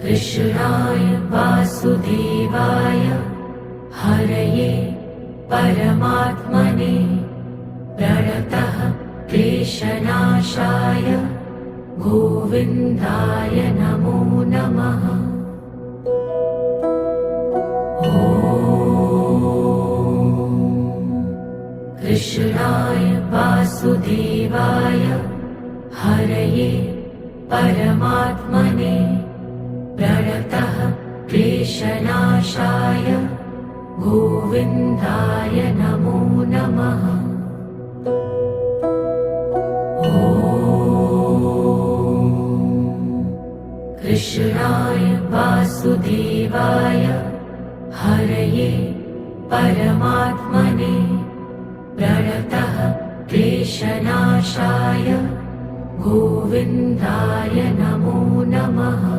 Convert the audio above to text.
कृष्णाय वासुदेवाय हरये परमात्मने प्रणतः क्लेशनाशाय गोविन्दाय नमो नमः। कृष्णाय वासुदेवाय हरये परमात्मने प्रणतः क्लेशनाशाय गोविन्दाय नमो नमः। कृष्णाय वासुदेवाय हरये परमात्मने प्रणतः क्लेशनाशाय गोविन्दाय नमो नमः।